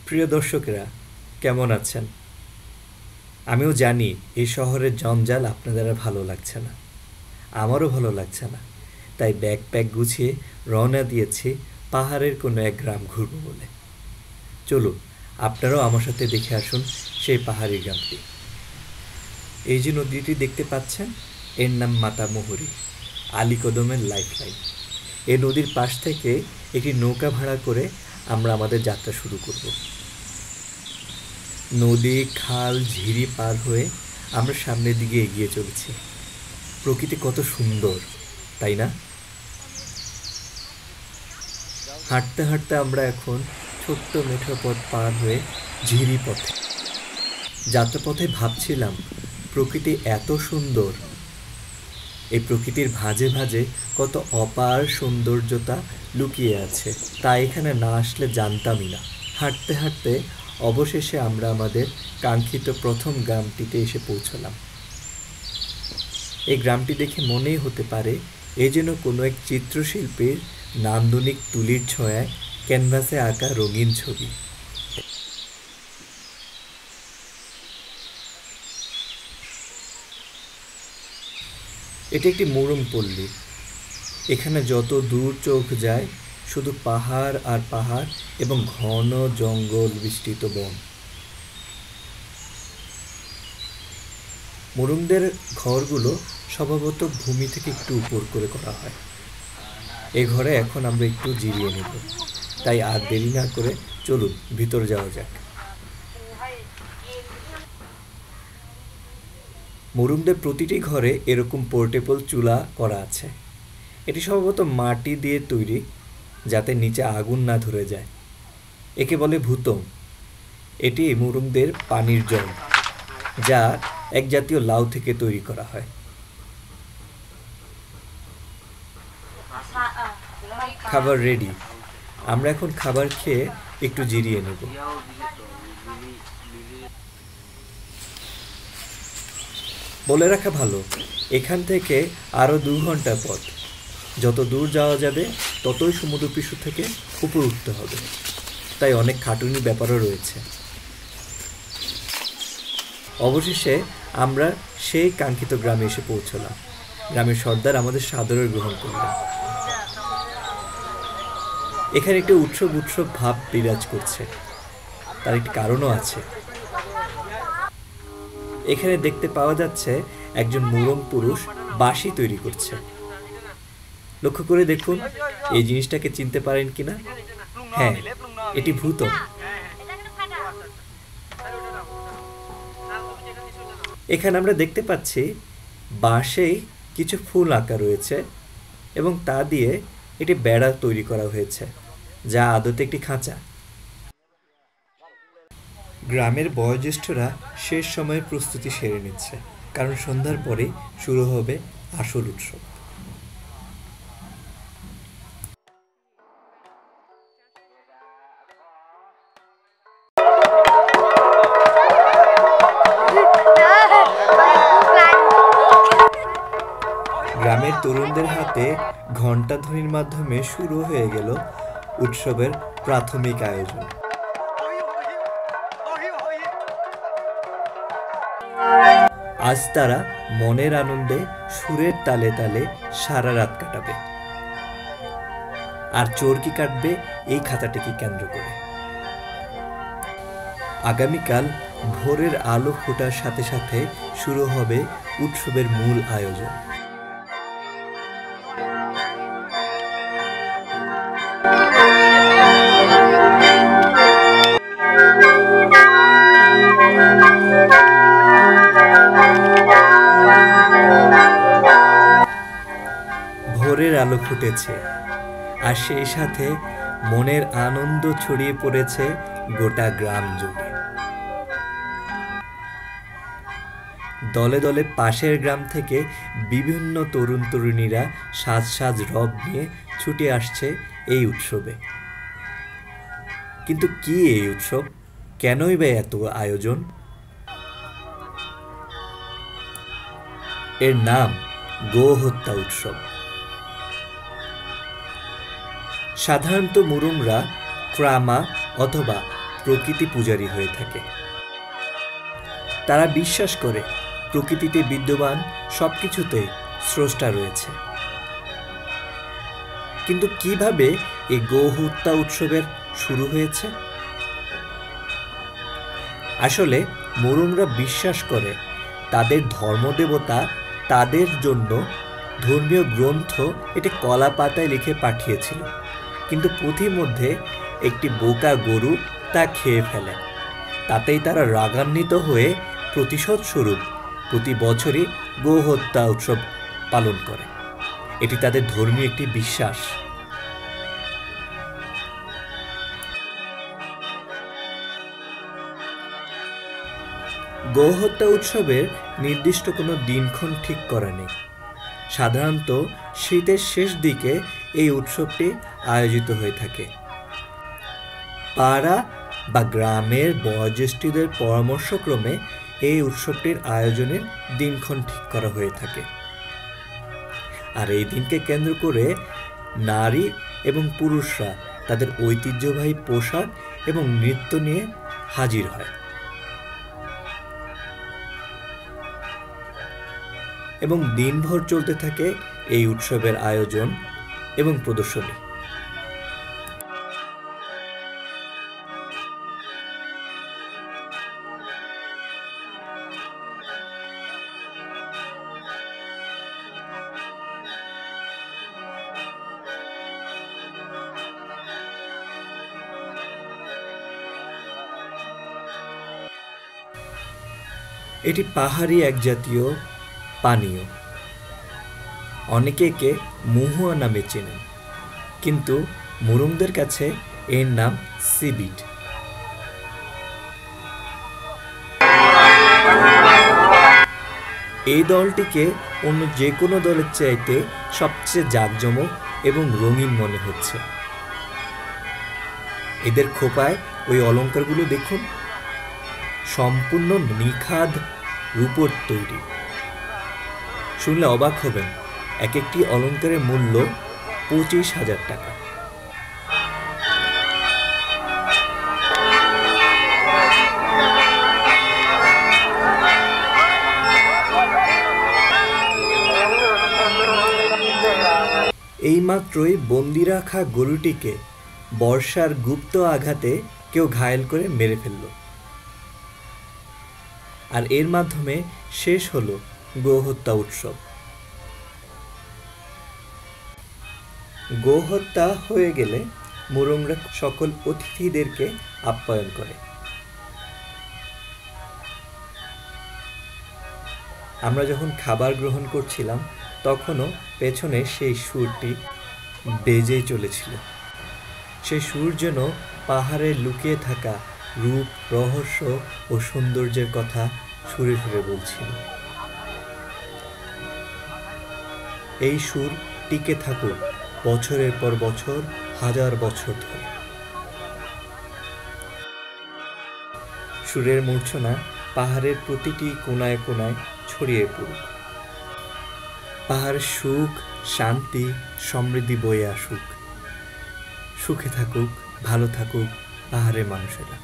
প্রিয় দর্শকেরা, কেমন আছেন? আমিও জানি এই শহরের জঞ্জাল আপনাদের আর ভালো লাগছে না। আমারও ভালো লাগছে না। তাই ব্যাকপ্যাক গুছিয়ে রওনা দিয়েছি পাহাড়ের কোনো এক গ্রাম ঘুরব বলে। চলুন, আপনারাও আমার সাথে দেখে আসুন সেই পাহাড়ি গ্রামটি। এই যে নদীটি দেখতে পাচ্ছেন, এর নাম মাতামুহুরী, আলীকদমের লাইফলাইন। এই নদীর পাশ থেকে একটি নৌকা ভাড়া করে আমরা আমাদের যাত্রা শুরু করব। নদী, খাল, ঝিরি পার হয়ে আমরা সামনের দিকে এগিয়ে চলেছি। প্রকৃতি কত সুন্দর, তাই না? হাঁটতে হাঁটতে আমরা এখন ছোট্ট মেঠো পথ পার হয়ে ঝিরি পথে যাত্রাপথে ভাবছিলাম, প্রকৃতি এত সুন্দর, এই প্রকৃতির ভাঁজে ভাঁজে কত অপার সৌন্দর্যতা লুকিয়ে আছে, তা এখানে না আসলে জানতামই না। হাঁটতে হাঁটতে অবশেষে আমরা আমাদের কাঙ্ক্ষিত প্রথম গ্রামটিতে এসে পৌঁছলাম। এই গ্রামটি দেখে মনেই হতে পারে এ যেন কোনো এক চিত্রশিল্পীর নান্দনিক তুলির ছোঁয়ায় ক্যানভাসে আঁকা রঙিন ছবি। এটি একটি মুরুং পল্লী। এখানে যত দূর চোখ যায় শুধু পাহাড় আর পাহাড় এবং ঘন জঙ্গল বিস্তৃত বন। মুরুংদের ঘরগুলো স্বভাবত ভূমি থেকে একটু উপর করে করা হয়। এই ঘরে এখন আমরা একটু জিরিয়ে নেব, তাই আর দেরি না করে চলুন ভিতর যাওয়া যাক। মুরুংদের প্রতিটি ঘরে এরকম পোর্টেবল চুলা করা আছে। এটি সম্ভবত মাটি দিয়ে তৈরি, যাতে নিচে আগুন না ধরে যায়। একে বলে ভুতং। এটি মুরুংদের পানির জল, যা এক জাতীয় লাউ থেকে তৈরি করা হয়। খাবার রেডি। আমরা এখন খাবার খেয়ে একটু জিরিয়ে নেব। বলে রাখা ভালো, এখান থেকে আরও 2 ঘন্টা পথ। যত দূর যাওয়া যাবে ততই সমুদ্রপৃষ্ঠ থেকে উপরে উঠতে হবে, তাই অনেক খাটুনির ব্যাপারও রয়েছে। অবশেষে আমরা সেই কাঙ্ক্ষিত গ্রামে এসে পৌঁছলাম। গ্রামের সর্দার আমাদের সাদরে গ্রহণ করলেন। এখানে একটি উৎসব উৎসব ভাব বিরাজ করছে, তার একটি কারণও আছে। এখানে দেখতে পাওয়া যাচ্ছে একজন মুরং পুরুষ বাঁশি তৈরি করছে। লক্ষ্য করে দেখুন, এই জিনিসটাকে চিনতে পারেন কিনা? হ্যাঁ, এটি ভুতং। এখানে আমরা দেখতে পাচ্ছি বাঁশেই কিছু ফুল আঁকা রয়েছে এবং তা দিয়ে একটি বেড়া তৈরি করা হয়েছে, যা আদতে একটি খাঁচা। গ্রামের বয়োজ্যেষ্ঠরা শেষ সময়ের প্রস্তুতি সেরে নিচ্ছে, কারণ সন্ধ্যার পরে শুরু হবে আসল উৎসব। গ্রামের তরুণদের হাতে ঘণ্টাধ্বনির মাধ্যমে শুরু হয়ে গেল উৎসবের প্রাথমিক আয়োজন। আজ তারা মনের আনন্দে সুরের তালে তালে সারা রাত কাটাবে, আর চরকি কাটবে এই খাতাটিকে কেন্দ্র করে। আগামীকাল ভোরের আলো ফোটার সাথে সাথে শুরু হবে উৎসবের মূল আয়োজন। ভোরের আলো ফুটেছে, আর সেই সাথে মনের আনন্দ ছড়িয়ে পড়েছে গোটা গ্রাম জুড়ে। দলে দলে পাশের গ্রাম থেকে বিভিন্ন তরুণ তরুণীরা সাজ সাজ রব নিয়ে ছুটে আসছে এই উৎসবে। কিন্তু কি এই উৎসব? কেনই বা এত আয়োজন? এর নাম গো হত্যা উৎসব। সাধারণত মুরুংরা ক্রামা অথবা প্রকৃতি পূজারী হয়ে থাকে। তারা বিশ্বাস করে প্রকৃতিতে বিদ্যমান সবকিছুতেই স্রষ্টা রয়েছে। কিন্তু কিভাবে এই গোহত্যা উৎসবের শুরু হয়েছে? আসলে মুরুংরা বিশ্বাস করে তাদের ধর্মদেবতা তাদের জন্য ধর্মীয় গ্রন্থ এটি কলা পাতায় লিখে পাঠিয়েছিল, কিন্তু পথিমধ্যে একটি বোকা গরু তা খেয়ে ফেলে। তাতেই তারা রাগান্বিত হয়ে প্রতিশোধ স্বরূপ প্রতি বছরই গোহত্যা উৎসব পালন করে। এটি তাদের ধর্মীয় একটি বিশ্বাস। গোহত্যা উৎসবের নির্দিষ্ট কোনো দিনক্ষণ ঠিক করা নেই। সাধারণত শীতের শেষ দিকে এই উৎসবটি আয়োজিত হয়ে থাকে। পাড়া বা গ্রামের বয়োজ্যেষ্ঠদের পরামর্শক্রমে এই উৎসবটির আয়োজনের দিনক্ষণ ঠিক করা হয়ে থাকে। আর এই দিনকে কেন্দ্র করে নারী এবং পুরুষরা তাদের ঐতিহ্যবাহী পোশাক এবং নৃত্য নিয়ে হাজির হয় এবং দিনভর চলতে থাকে এই উৎসবের আয়োজন এবং প্রদর্শনী। এটি পাহাড়ি এক জাতীয় পানীয়। অনেকে একে মহুয়া নামে চেনেন, কিন্তু মুরুংদের কাছে এর নাম সিবিট। এই দলটিকে অন্য যে কোনো দলের চাইতে সবচেয়ে জাঁকজমক এবং রঙিন মনে হচ্ছে। এদের খোপায় ওই অলংকারগুলো দেখুন, সম্পূর্ণ নিখাদ রূপোর তৈরি। শুনলে অবাক হবেন, এক একটি অলংকারের মূল্য 25,000 টাকা। এইমাত্রই বন্দি রাখা গরুটিকে বর্ষার গুপ্ত আঘাতে কেউ ঘায়েল করে মেরে ফেলল, আর এর মাধ্যমে শেষ হলো গোহত্যা উৎসব। গোহত্যা হয়ে গেলে মুরুংরা সকল অতিথিদেরকে আপ্যায়ন করে। আমরা যখন খাবার গ্রহণ করছিলাম তখনও পেছনে সেই সুরটি বেজেই চলেছিল। সেই সুর যেন পাহাড়ে লুকিয়ে থাকা রূপ, রহস্য ও সৌন্দর্যের কথা সুরে সুরে বলছিল। এই সুর টিকে থাকুক বছরের পর বছর, হাজার বছর ধরে। সুরের মূর্ছনা পাহাড়ের প্রতিটি কোনায় কোনায় ছড়িয়ে পড়ুক। পাহাড়ের সুখ, শান্তি, সমৃদ্ধি বয়ে আসুক। সুখে থাকুক, ভালো থাকুক পাহাড়ের মানুষেরা।